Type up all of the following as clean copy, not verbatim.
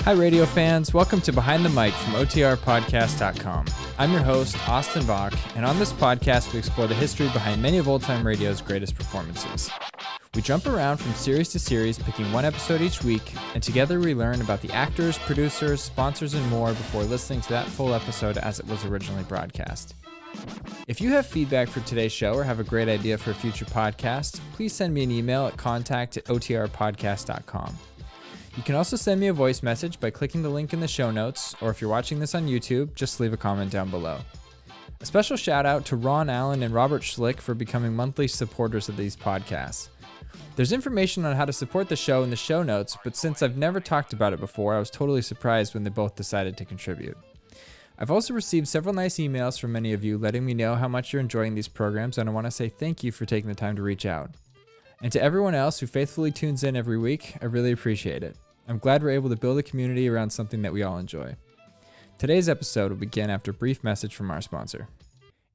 Hi, radio fans. Welcome to Behind the Mic from OTRpodcast.com. I'm your host, Austin Bach, and on this podcast, we explore the history behind many of old-time radio's greatest performances. We jump around from series to series, picking one episode each week, and together we learn about the actors, producers, sponsors, and more before listening to that full episode as it was originally broadcast. If you have feedback for today's show or have a great idea for a future podcast, please send me an email at contact@otrpodcast.com. You can also send me a voice message by clicking the link in the show notes, or if you're watching this on YouTube, just leave a comment down below. A special shout out to Ron Allen and Robert Schlick for becoming monthly supporters of these podcasts. There's information on how to support the show in the show notes, but since I've never talked about it before, I was totally surprised when they both decided to contribute. I've also received several nice emails from many of you letting me know how much you're enjoying these programs, and I want to say thank you for taking the time to reach out. And to everyone else who faithfully tunes in every week, I really appreciate it. I'm glad we're able to build a community around something that we all enjoy. Today's episode will begin after a brief message from our sponsor.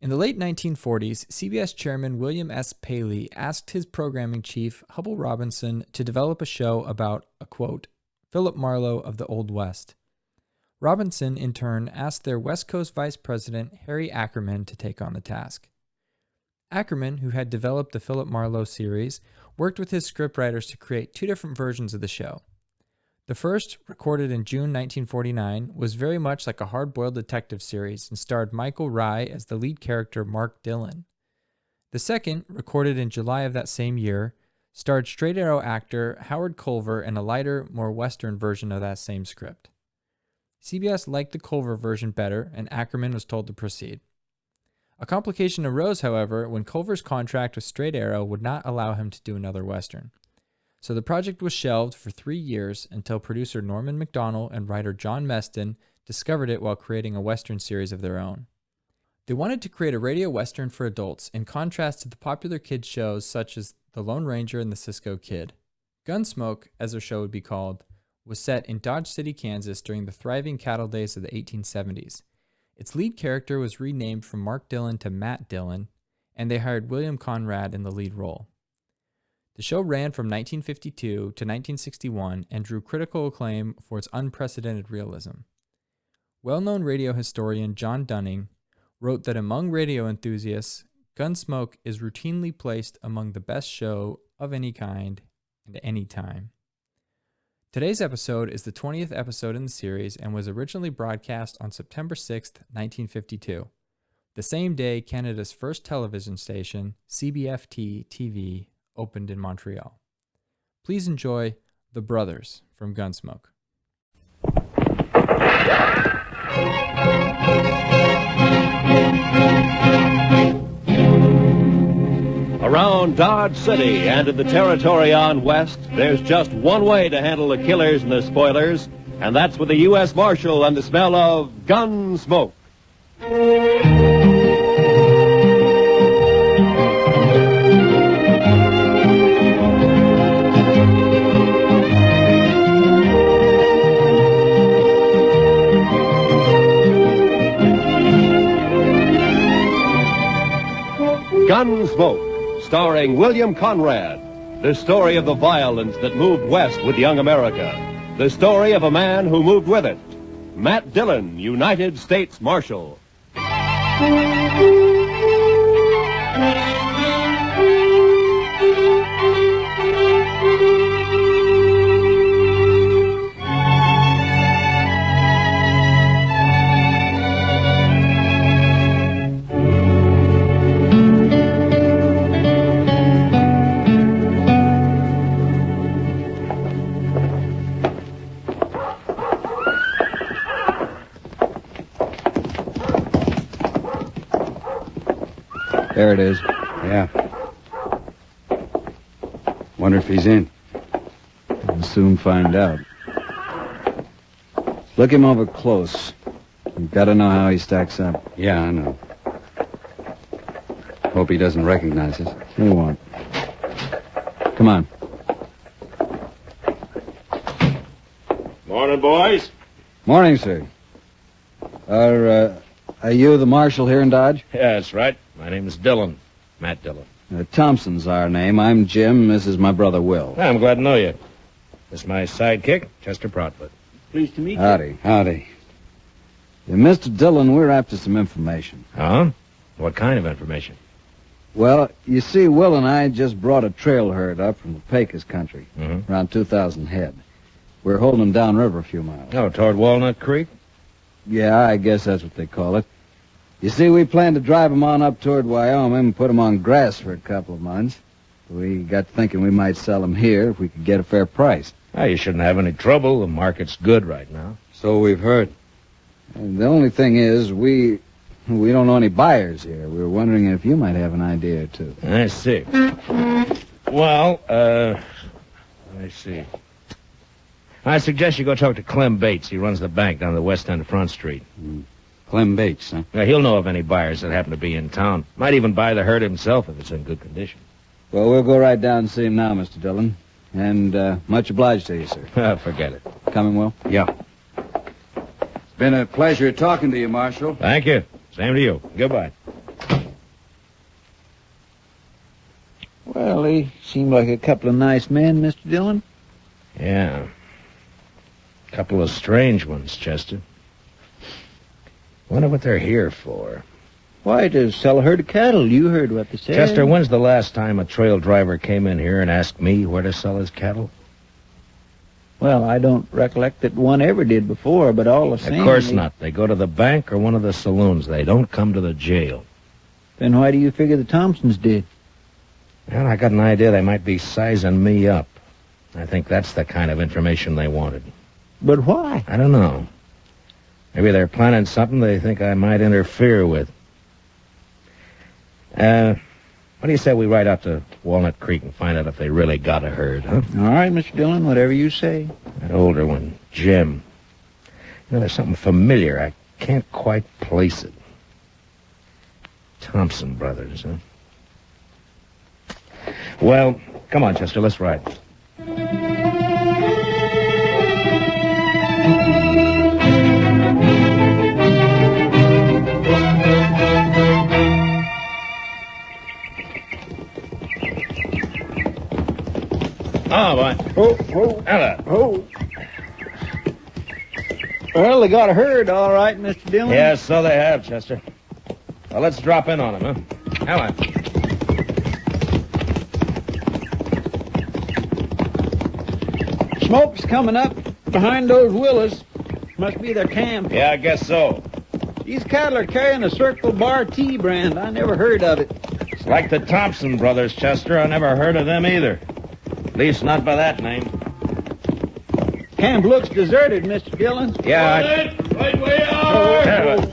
In the late 1940s, CBS chairman William S. Paley asked his programming chief, Hubbell Robinson, to develop a show about a, quote, Philip Marlowe of the Old West. Robinson, in turn, asked their West Coast vice president, Harry Ackerman, to take on the task. Ackerman, who had developed the Philip Marlowe series, worked with his scriptwriters to create two different versions of the show. The first, recorded in June 1949, was very much like a hard-boiled detective series and starred Michael Rye as the lead character Mark Dillon. The second, recorded in July of that same year, starred Straight Arrow actor Howard Culver in a lighter, more Western version of that same script. CBS liked the Culver version better, and Ackerman was told to proceed. A complication arose, however, when Culver's contract with Straight Arrow would not allow him to do another Western. So the project was shelved for 3 years until producer Norman Macdonald and writer John Meston discovered it while creating a Western series of their own. They wanted to create a radio Western for adults in contrast to the popular kids shows such as The Lone Ranger and the Cisco Kid. Gunsmoke, as their show would be called, was set in Dodge City, Kansas during the thriving cattle days of the 1870s. Its lead character was renamed from Mark Dillon to Matt Dillon, and they hired William Conrad in the lead role. The show ran from 1952 to 1961 and drew critical acclaim for its unprecedented realism. Well-known radio historian John Dunning wrote that among radio enthusiasts, Gunsmoke is routinely placed among the best show of any kind and any time. Today's episode is the 20th episode in the series and was originally broadcast on September 6, 1952, the same day Canada's first television station, CBFT-TV, opened in Montreal. Please enjoy The Brothers from Gunsmoke. Around Dodge City and in the territory on west, there's just one way to handle the killers and the spoilers, and that's with the U.S. Marshal and the smell of Gunsmoke. Gunsmoke, starring William Conrad. The story of the violence that moved west with young America. The story of a man who moved with it. Matt Dillon, United States Marshal. There it is. Yeah. Wonder if he's in. We'll soon find out. Look him over close. You've got to know how he stacks up. Yeah, I know. Hope he doesn't recognize us. He won't. Come on. Morning, boys. Morning, sir. Are you the marshal here in Dodge? Yeah, that's right. My name is Dillon. Matt Dillon. Thompson's our name. I'm Jim. This is my brother, Will. I'm glad to know you. This is my sidekick, Chester Proudfoot. Pleased to meet you. Howdy. Howdy. Yeah, Mr. Dillon, we're after some information. Huh? What kind of information? Well, you see, Will and I just brought a trail herd up from the Pecos country, around 2,000 head. We're holding them downriver a few miles. Oh, toward Walnut Creek? Yeah, I guess that's what they call it. You see, we plan to drive them on up toward Wyoming and put them on grass for a couple of months. We got thinking we might sell them here if we could get a fair price. Oh, you shouldn't have any trouble. The market's good right now. So we've heard. And the only thing is, we don't know any buyers here. We were wondering if you might have an idea or two. I see. Well, let me see. I suggest you go talk to Clem Bates. He runs the bank down the west end of Front Street. Clem Bates, huh? Yeah, he'll know of any buyers that happen to be in town. Might even buy the herd himself if it's in good condition. Well, we'll go right down and see him now, Mr. Dillon. And much obliged to you, sir. Forget it. Coming, Will? Yeah. It's been a pleasure talking to you, Marshal. Thank you. Same to you. Goodbye. Well, they seem like a couple of nice men, Mr. Dillon. Yeah. Couple of strange ones, Chester. Wonder what they're here for. Why, to sell a herd of cattle. You heard what they said. Chester, when's the last time a trail driver came in here and asked me where to sell his cattle? Well, I don't recollect that one ever did before, but all the same... Of course not. They go to the bank or one of the saloons. They don't come to the jail. Then why do you figure the Thompsons did? Well, I got an idea they might be sizing me up. I think that's the kind of information they wanted. But why? I don't know. Maybe they're planning something they think I might interfere with. What do you say we ride out to Walnut Creek and find out if they really got a herd, huh? All right, Mr. Dillon, whatever you say. That older one, Jim. You know, there's something familiar. I can't quite place it. Thompson brothers, huh? Well, come on, Chester, let's ride. Oh, boy. Oh. Hello. Oh. Well, they got a herd, all right, Mr. Dillon. Yes, so they have, Chester. Well, let's drop in on them, huh? Hello. Smoke's coming up behind those willows. Must be their camp. Yeah, I guess so. These cattle are carrying a Circle Bar Tea brand. I never heard of it. It's like the Thompson brothers, Chester. I never heard of them either. At least not by that name. Camp looks deserted, Mr. Dillon. Yeah, Right way out!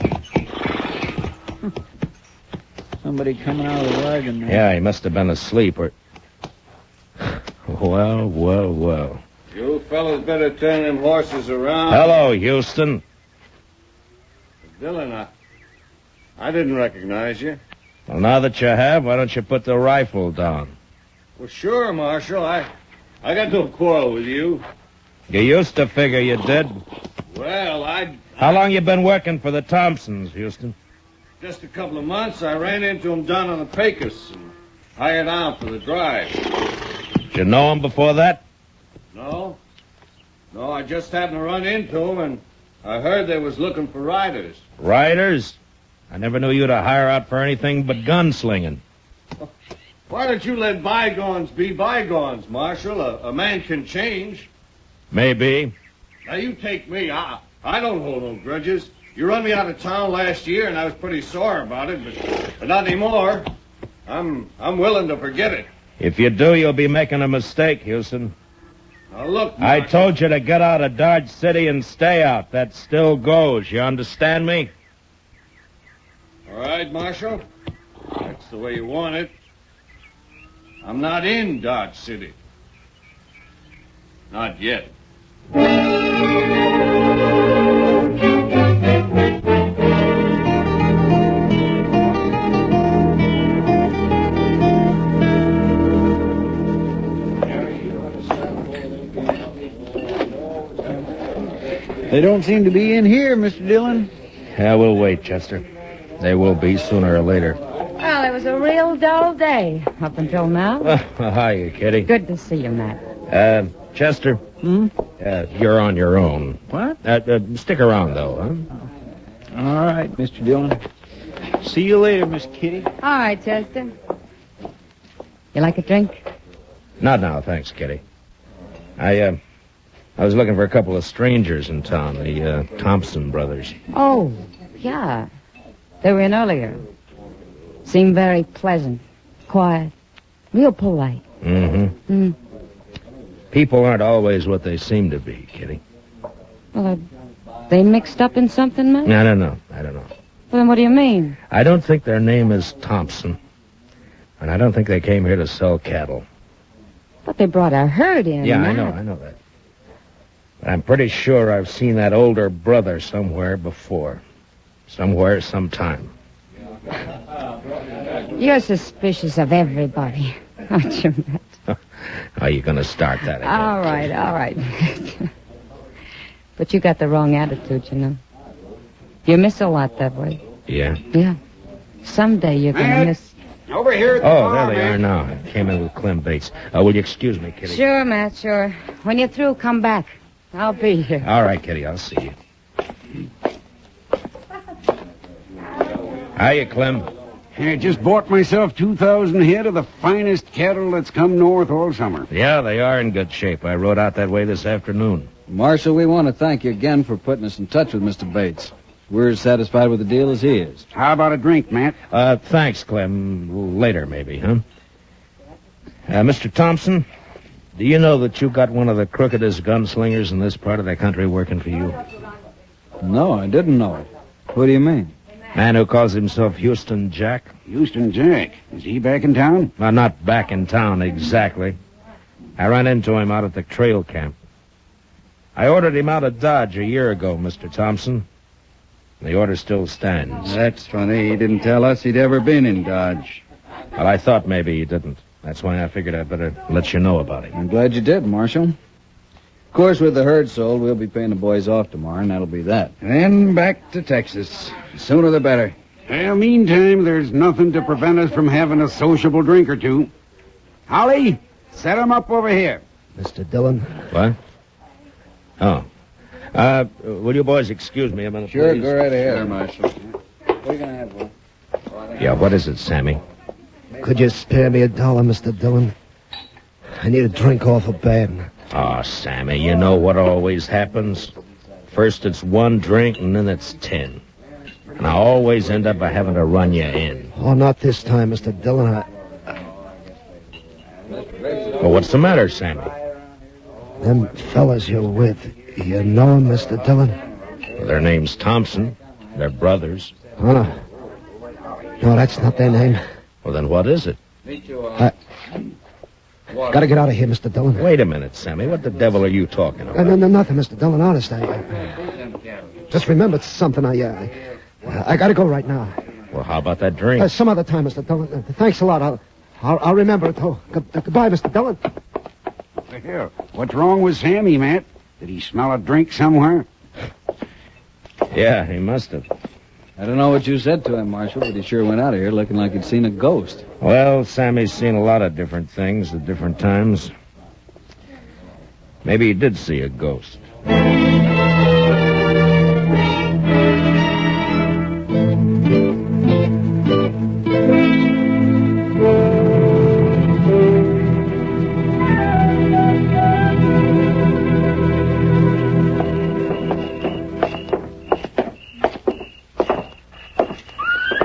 Somebody coming out of the wagon there. Yeah, he must have been asleep or... Well. You fellas better turn them horses around. Hello, Houston. Dillon, I didn't recognize you. Well, now that you have, why don't you put the rifle down? Well, sure, Marshal. I got no quarrel with you. You used to figure you did. Well, How long you been working for the Thompsons, Houston? just a couple of months, I ran into him down on the Pecos and hired out for the drive. Did you know him before that? No, I just happened to run into him, and I heard they was looking for riders. Riders? I never knew you to hire out for anything but gunslinging. Why don't you let bygones be bygones, Marshal? A man can change. Maybe. Now, you take me. I don't hold no grudges. You run me out of town last year, and I was pretty sore about it, but not anymore. I'm willing to forget it. If you do, you'll be making a mistake, Houston. Now, look, I Marshal. told you to get out of Dodge City and stay out. That still goes. You understand me? All right, Marshal. That's the way you want it. I'm not in Dodge City. Not yet. They don't seem to be in here, Mr. Dillon. Yeah, we'll wait, Chester. They will be sooner or later. Well, it was a real dull day up until now. Hiya, Kitty. Good to see you, Matt. Chester. You're on your own. What? Stick around, though, huh? All right, Mr. Dillon. See you later, Miss Kitty. All right, Chester. You like a drink? Not now, thanks, Kitty. I was looking for a couple of strangers in town, the Thompson brothers. Oh, yeah. They were in earlier. Seemed very pleasant, quiet, real polite. Mm-hmm. People aren't always what they seem to be, Kitty. Well, are they mixed up in something, Matt? I don't know. Well, then what do you mean? I don't think their name is Thompson. And I don't think they came here to sell cattle. But they brought a herd in, Yeah, Matt. I know that. But I'm pretty sure I've seen that older brother somewhere before. Somewhere, sometime. You're suspicious of everybody, aren't you, Matt? Are you going to start that again? All right. But you got the wrong attitude, you know. You miss a lot that way. Yeah? Yeah. Someday you're going to miss... Over here at the Oh, bar, there they are now. I came in with Clem Bates. Will you excuse me, Kitty? Sure, Matt, sure. When you're through, come back. I'll be here. All right, Kitty, I'll see you. Hiya, Clem. I just bought myself 2,000 head of the finest cattle that's come north all summer. Yeah, they are in good shape. I rode out that way this afternoon. Marshal, we want to thank you again for putting us in touch with Mr. Bates. We're as satisfied with the deal as he is. How about a drink, Matt? Thanks, Clem. Later, maybe, huh? Mr. Thompson, do you know that you got one of the crookedest gunslingers in this part of the country working for you? No, I didn't know it. What do you mean? Man who calls himself Houston Jack? Houston Jack. Is he back in town? Well, not back in town, exactly. I ran into him out at the trail camp. I ordered him out of Dodge a year ago, Mr. Thompson. The order still stands. That's funny. He didn't tell us he'd ever been in Dodge. Well, I thought maybe he didn't. That's why I figured I'd better let you know about it. I'm glad you did, Marshal. Of course, with the herd sold, we'll be paying the boys off tomorrow, and that'll be that. Then back to Texas. The sooner the better. Well, meantime, there's nothing to prevent us from having a sociable drink or two. Holly, set 'em up over here. Mr. Dillon? What? Oh. Will you boys excuse me a minute, Sure, please? go right ahead, Marshal. What are you going to have, Will? Yeah, what is it, Sammy? Could you spare me $1, Mr. Dillon? I need a drink awful bad. Oh, Sammy, you know what always happens? First it's one drink, and then it's 10. And I always end up by having to run you in. Oh, not this time, Mr. Dillon. Well, what's the matter, Sammy? Them fellas you're with, you know 'em, Mr. Dillon? Well, their name's Thompson. They're brothers. Huh? No, that's not their name. Well, then what is it? Gotta get out of here, Mr. Dillon. Wait a minute, Sammy. What the devil are you talking about? No, nothing, Mr. Dillon. Honest, just remembered something. I gotta go right now. Well, how about that drink? Some other time, Mr. Dillon. Thanks a lot. I'll remember it. Oh, goodbye, Mr. Dillon. Here, what's wrong with Sammy, Matt? Did he smell a drink somewhere? Yeah, he must have. I don't know what you said to him, Marshal, but he sure went out of here looking like he'd seen a ghost. Well, Sammy's seen a lot of different things at different times. Maybe he did see a ghost.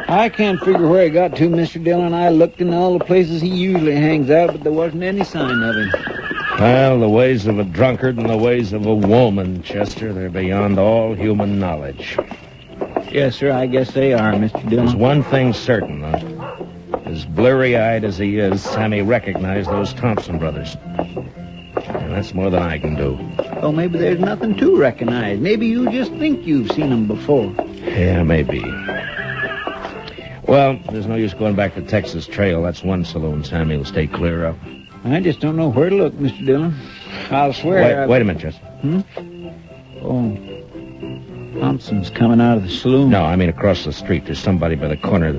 I can't figure where he got to, Mr. Dillon. I looked in all the places he usually hangs out, but there wasn't any sign of him. Well, the ways of a drunkard and the ways of a woman, Chester, they're beyond all human knowledge. Yes, sir, I guess they are, Mr. There's Dillon. one thing certain, though. As blurry-eyed as he is, Sammy recognized those Thompson brothers. And that's more than I can do. Oh, maybe there's nothing to recognize. Maybe you just think you've seen them before. Yeah, maybe. Well, there's no use going back to Texas Trail. That's one saloon Sammy will stay clear of. I just don't know where to look, Mr. Dillon. I'll swear. Wait a minute, Chester. Oh, Thompson's coming out of the saloon. No, I mean across the street. There's somebody by the corner.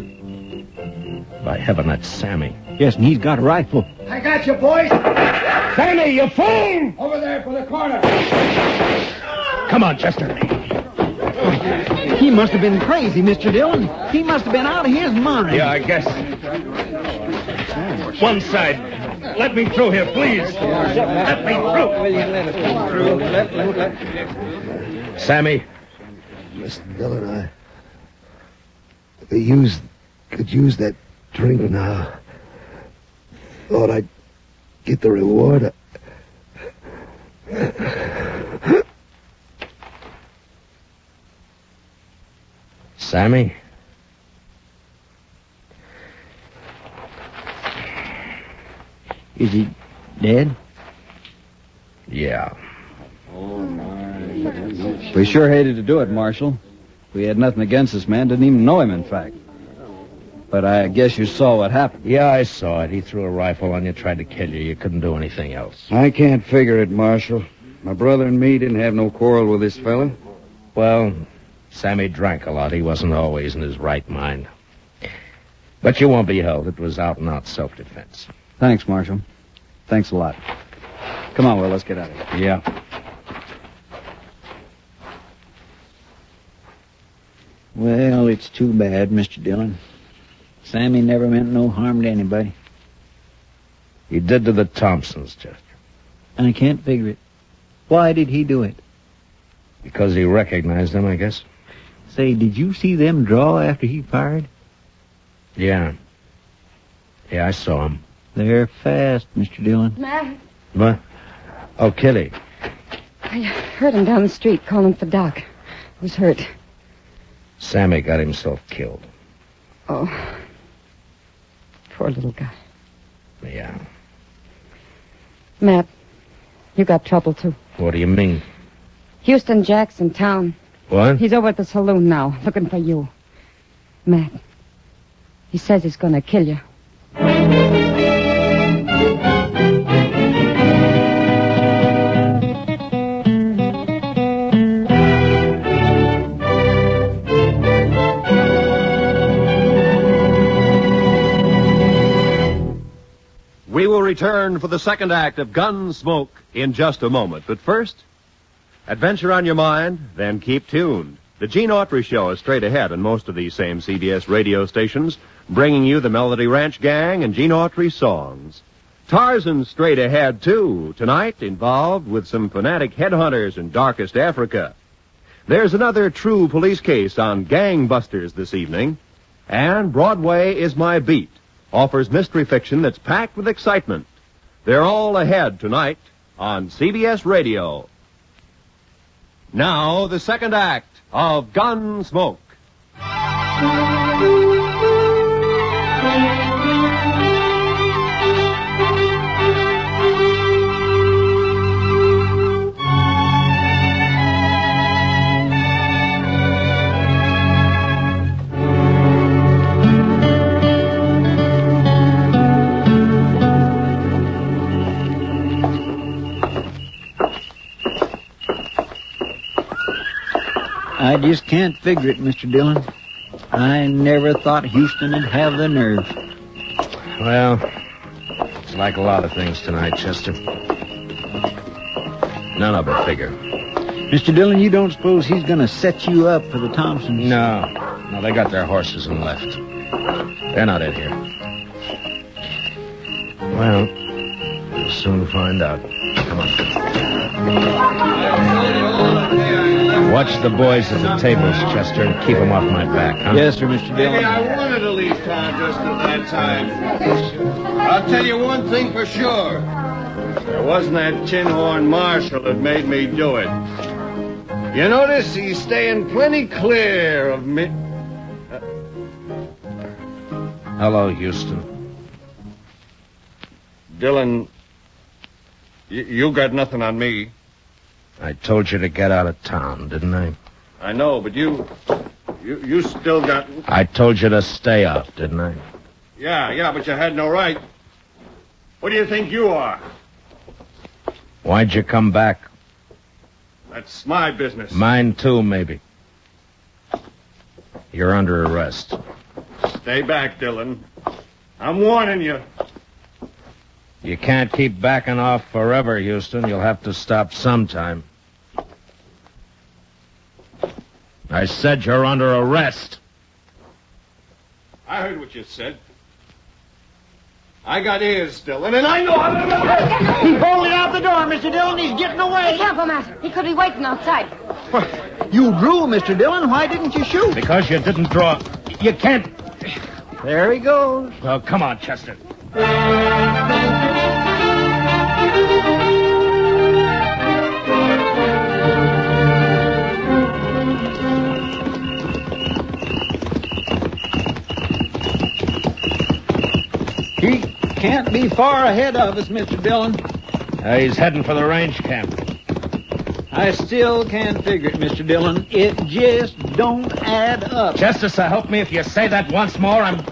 By heaven, that's Sammy. Yes, and he's got a rifle. I got you, boys. Sammy, you fool! Over there for the corner. Come on, Chester. He must have been crazy, Mr. Dillon. He must have been out of his mind. Yeah, I guess. One side. Let me through here, please. Let me through. Sammy. Mr. Dillon, I could use that drink now. Thought I'd get the reward. Sammy? Is he dead? Yeah. We sure hated to do it, Marshal. We had nothing against this man, didn't even know him, in fact. But I guess you saw what happened. Yeah, I saw it. He threw a rifle on you, tried to kill you. You couldn't do anything else. I can't figure it, Marshal. My brother and me didn't have no quarrel with this fella. Well, Sammy drank a lot. He wasn't always in his right mind. But you won't be held. It was out-and-out self-defense. Thanks, Marshal. Thanks a lot. Come on, Will, let's get out of here. Yeah. Well, it's too bad, Mr. Dillon. Sammy never meant no harm to anybody. He did to the Thompsons, Chester. I can't figure it. Why did he do it? Because he recognized them, I guess. Say, did you see them draw after he fired? Yeah. Yeah, I saw him. They're fast, Mr. Dillon. Matt, What? Oh, Kitty. I heard him down the street calling for Doc. Who's hurt? Sammy got himself killed. Oh, poor little guy. Yeah. Matt, you got trouble, too. What do you mean? Houston Jack's in town. What? He's over at the saloon now, looking for you. Matt, he says he's gonna kill you. We will return for the second act of Gunsmoke in just a moment. But first, adventure on your mind, then keep tuned. The Gene Autry Show is straight ahead on most of these same CBS radio stations, bringing you the Melody Ranch Gang and Gene Autry songs. Tarzan's straight ahead, too, tonight, involved with some fanatic headhunters in darkest Africa. There's another true police case on gangbusters this evening. And Broadway is My Beat offers mystery fiction that's packed with excitement. They're all ahead tonight on CBS Radio. Now, the second act of Gunsmoke. I just can't figure it, Mr. Dillon. I never thought Houston would have the nerve. Well, it's like a lot of things tonight, Chester. None of it figure. Mr. Dillon, you don't suppose he's going to set you up for the Thompsons? No, they got their horses and left. They're not in here. Well, we'll soon find out. Come on. Watch the boys at the tables, Chester, and keep them off my back, huh? Yes, sir, Mr. Dillon. Maybe I wanted to leave town just at that time. I'll tell you one thing for sure. There wasn't that tin horn marshal that made me do it. You notice he's staying plenty clear of me. Hello, Houston. Dillon, you got nothing on me. I told you to get out of town, didn't I? I know, but you still got... I told you to stay out, didn't I? Yeah, but you had no right. What do you think you are? Why'd you come back? That's my business. Mine too, maybe. You're under arrest. Stay back, Dillon. I'm warning you. You can't keep backing off forever, Houston. You'll have to stop sometime. I said you're under arrest. I heard what you said. I got ears, Dillon, and I know how to... He's bolted out the door, Mr. Dillon. He's getting away. Be careful, Master. He could be waiting outside. You drew, Mr. Dillon. Why didn't you shoot? Because you didn't draw. You can't. There he goes. Well, come on, Chester. He can't be far ahead of us, Mr. Dillon. He's heading for the range camp. I still can't figure it, Mr. Dillon. It just don't add up. Justice, help me if you say that once more. I'm...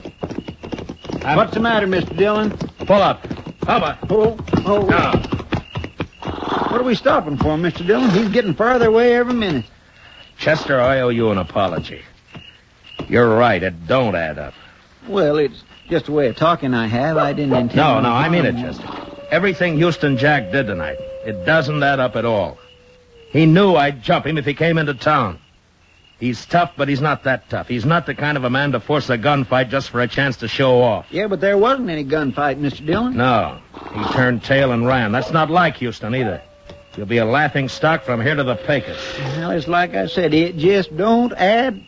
What's the matter, Mr. Dillon? Pull up. Bubba. Oh. Now. What are we stopping for, Mr. Dillon? He's getting farther away every minute. Chester, I owe you an apology. You're right. It don't add up. Well, it's just a way of talking I have. I didn't intend... No, I mean it, Chester. Everything Houston Jack did tonight, it doesn't add up at all. He knew I'd jump him if he came into town. He's tough, but he's not that tough. He's not the kind of a man to force a gunfight just for a chance to show off. Yeah, but there wasn't any gunfight, Mr. Dillon. No. He turned tail and ran. That's not like Houston either. You'll be a laughing stock from here to the Pecos. Well, it's like I said, it just don't add...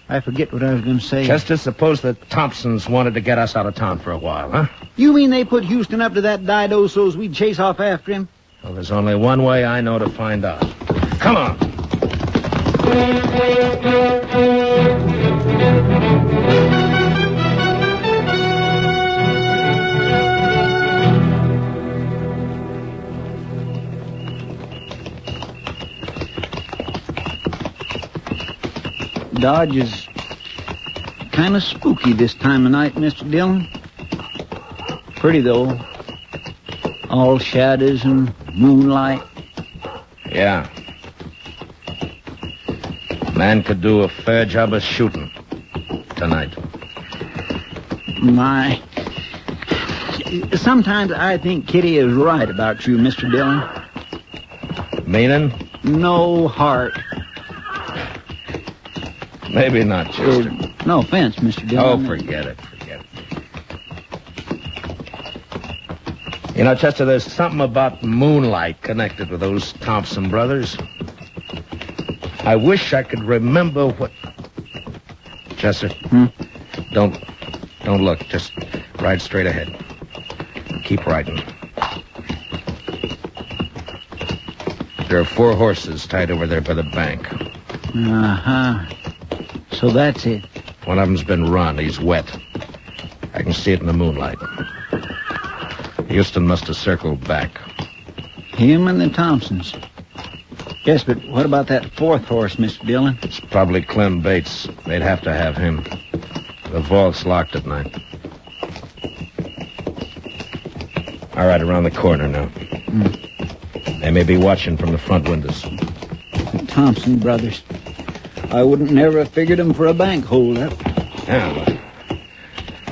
I forget what I was going to say. Chester, suppose the Thompsons wanted to get us out of town for a while, huh? You mean they put Houston up to that dido so's we'd chase off after him? Well, there's only one way I know to find out. Come on. Dodge is kind of spooky this time of night, Mr. Dillon. Pretty, though. All shadows and moonlight. Yeah. Man could do a fair job of shooting tonight. My. Sometimes I think Kitty is right about you, Mr. Dillon. Meaning? No heart. Maybe not, Chester. No offense, Mr. Dillon. Oh, forget it. You know, Chester, there's something about moonlight connected with those Thompson brothers. I wish I could remember what... Chester, don't look. Just ride straight ahead. Keep riding. There are 4 horses tied over there by the bank. Uh-huh. So that's it. One of them's been run. He's wet. I can see it in the moonlight. Houston must have circled back. Him and the Thompsons. Yes, but what about that 4th horse, Mr. Dillon? It's probably Clem Bates. They'd have to have him. The vault's locked at night. All right, around the corner now. They may be watching from the front windows. The Thompson brothers. I wouldn't never have figured them for a bank holdup. Yeah, well.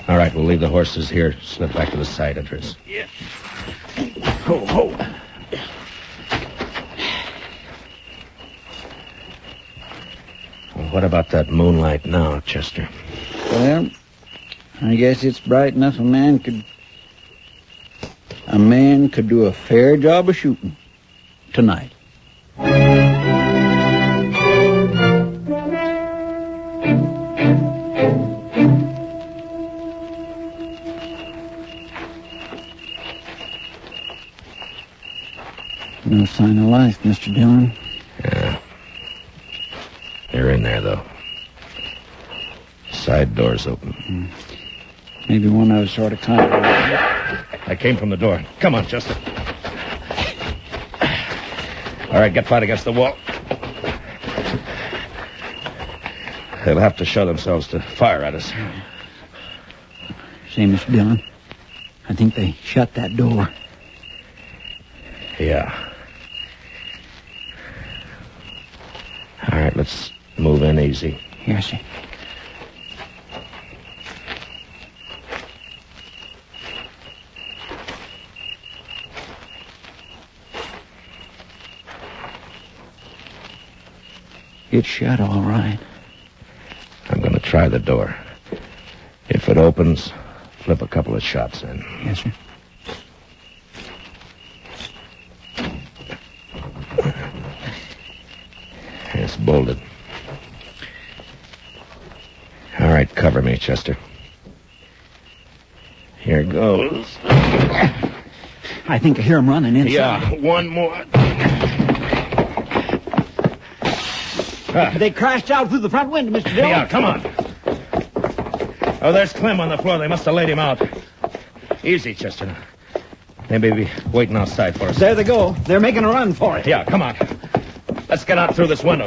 All right, we'll leave the horses here. Slip back to the side entrance. Yeah. Ho. Well, what about that moonlight now, Chester? Well, I guess it's bright enough a man could do a fair job of shooting tonight. No sign of life, Mr. Dillon. Yeah. You're in there, though. Side door's open. Maybe one of us sort of kind of... I came from the door. Come on, Chester. All right, get flat against the wall. They'll have to show themselves to fire at us. Say, Mr. Dillon, I think they shut that door. Yeah. All right, let's move in easy. Yes, sir. It's shut all right. I'm going to try the door. If it opens, flip a couple of shots in. Yes, sir. It's bolted. All right, cover me, Chester. Here goes. I think I hear him running inside. Yeah, one more. They crashed out through the front window, Mr. Dillon. Yeah, come on. Oh, there's Clem on the floor. They must have laid him out. Easy, Chester. They may be waiting outside for us. There they go. They're making a run for it. Yeah, come on. Let's get out through this window.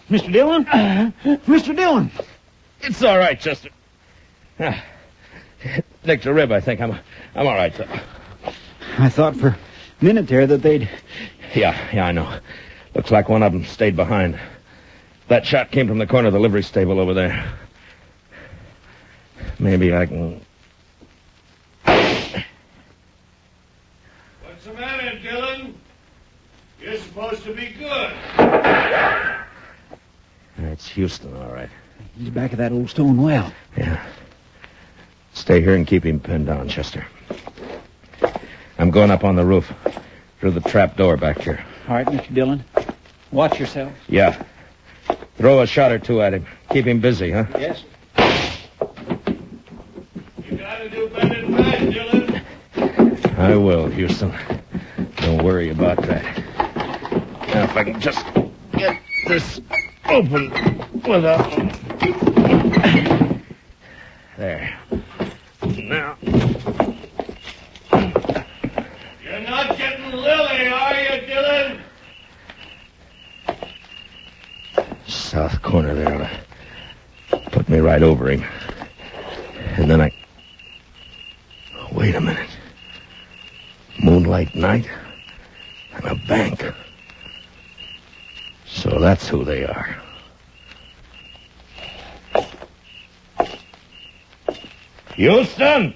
Mr. Dillon? Mr. Dillon! It's all right, Chester. Nicked a rib, I think. I'm all right, though. I thought for a minute there that they'd... Yeah, I know. Looks like one of them stayed behind. That shot came from the corner of the livery stable over there. Maybe I can... What's the matter, Dillon? You're supposed to be good. It's Houston, all right. He's back of that old stone well. Yeah. Stay here and keep him pinned down, Chester. I'm going up on the roof, through the trap door back here. All right, Mr. Dillon. Watch yourself. Yeah. Throw a shot or two at him. Keep him busy, huh? Yes. You gotta do better than that, Dillon. I will, Houston. Don't worry about that. Now, if I can just get this open without... There. Now... You're not getting Lily, are you, Dillon? South corner there. Put me right over him. And then I... Wait a minute. Moonlight night and a bank. So that's who they are. Houston!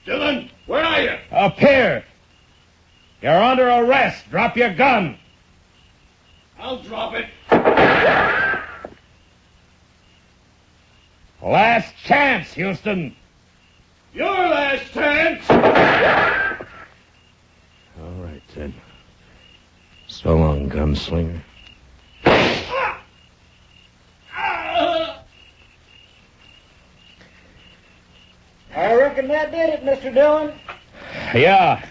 Dillon, where are you? Up here! You're under arrest. Drop your gun. I'll drop it. Last chance, Houston. Your last chance. All right, then. So long, gunslinger. I reckon that did it, Mr. Dillon. Yeah.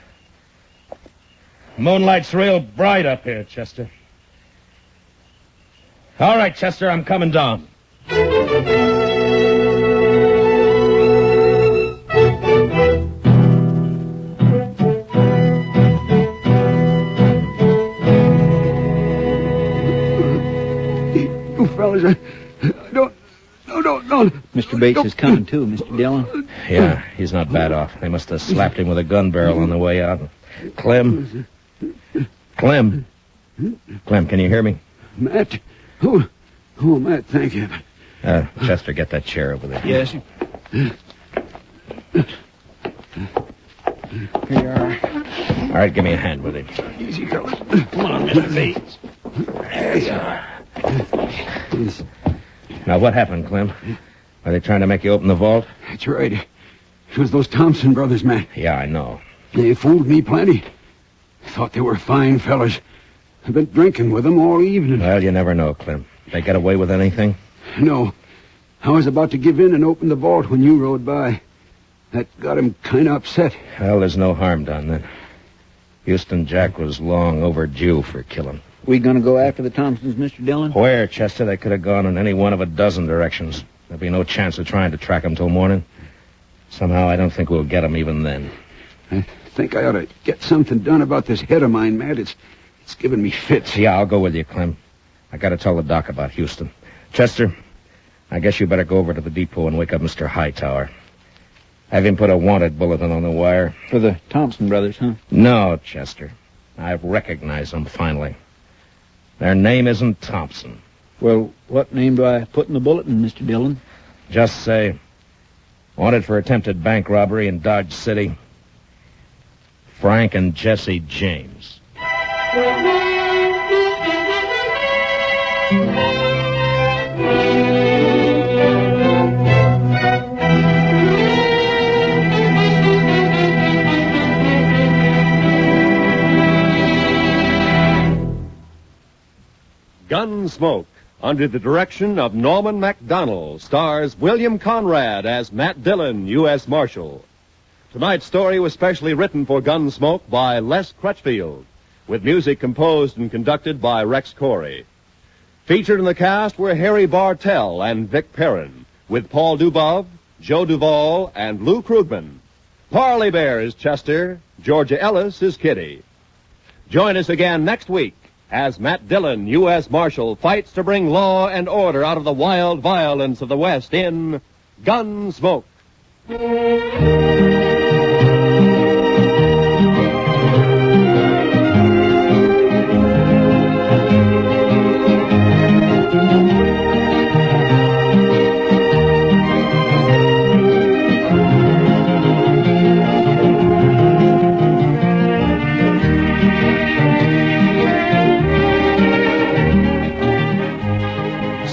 Moonlight's real bright up here, Chester. All right, Chester, I'm coming down. You fellas, don't. Mr. Bates is coming, too, Mr. Dillon. Yeah, he's not bad off. They must have slapped him with a gun barrel on the way out. Clem, can you hear me? Matt? Oh, Matt, thank you. Chester, get that chair over there. Yes, sir. Here you are. All right, give me a hand with him. Easy, fellas. Come on, Mr. Bates. There you are. Now, what happened, Clem? Are they trying to make you open the vault? That's right. It was those Thompson brothers, Matt. Yeah, I know. They fooled me plenty. Thought they were fine fellas. I've been drinking with them all evening. Well, you never know, Clem. They get away with anything? No. I was about to give in and open the vault when you rode by. That got him kind of upset. Well, there's no harm done then. Houston Jack was long overdue for killing. We gonna go after the Thompsons, Mr. Dillon? Where, Chester? They could have gone in any one of a dozen directions. There'd be no chance of trying to track them till morning. Somehow, I don't think we'll get them even then. I think I ought to get something done about this head of mine, Matt. It's giving me fits. Yeah, I'll go with you, Clem. I gotta tell the doc about Houston. Chester, I guess you better go over to the depot and wake up Mr. Hightower. Have him put a wanted bulletin on the wire. For the Thompson brothers, huh? No, Chester. I've recognized them finally. Their name isn't Thompson. Well, what name do I put in the bulletin, Mr. Dillon? Just say, wanted for attempted bank robbery in Dodge City, Frank and Jesse James. Gunsmoke, under the direction of Norman MacDonald, stars William Conrad as Matt Dillon, U.S. Marshal. Tonight's story was specially written for Gunsmoke by Les Crutchfield, with music composed and conducted by Rex Corey. Featured in the cast were Harry Bartell and Vic Perrin, with Paul Dubov, Joe Duvall, and Lou Krugman. Parley Bear is Chester, Georgia Ellis is Kitty. Join us again next week as Matt Dillon, U.S. Marshal, fights to bring law and order out of the wild violence of the West in Gunsmoke.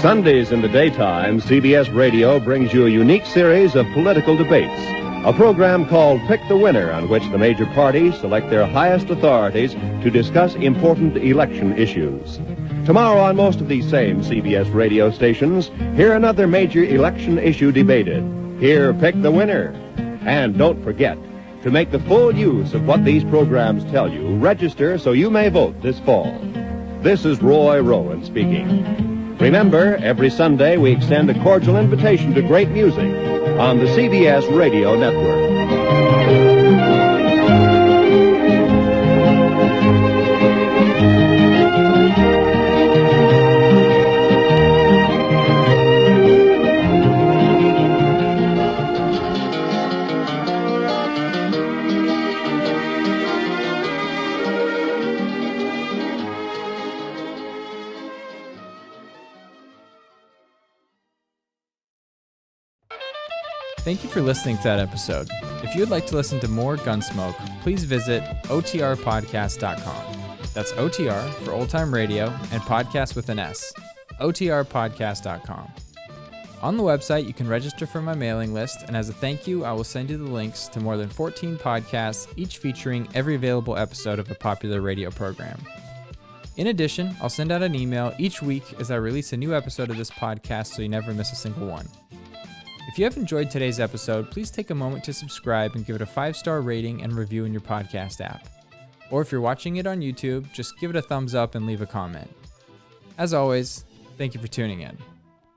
Sundays in the daytime, CBS Radio brings you a unique series of political debates, a program called Pick the Winner, on which the major parties select their highest authorities to discuss important election issues. Tomorrow on most of these same CBS radio stations, hear another major election issue debated. Hear Pick the Winner. And don't forget, to make the full use of what these programs tell you, register so you may vote this fall. This is Roy Rowan speaking. Remember, every Sunday we extend a cordial invitation to great music on the CBS Radio Network. Thank you for listening to that episode. If you would like to listen to more Gunsmoke, please visit otrpodcast.com. That's OTR for Old Time Radio and podcast with an S. otrpodcast.com. On the website, you can register for my mailing list, and as a thank you, I will send you the links to more than 14 podcasts, each featuring every available episode of a popular radio program. In addition, I'll send out an email each week as I release a new episode of this podcast so you never miss a single one. If you have enjoyed today's episode, please take a moment to subscribe and give it a 5-star rating and review in your podcast app. Or if you're watching it on YouTube, just give it a thumbs up and leave a comment. As always, thank you for tuning in.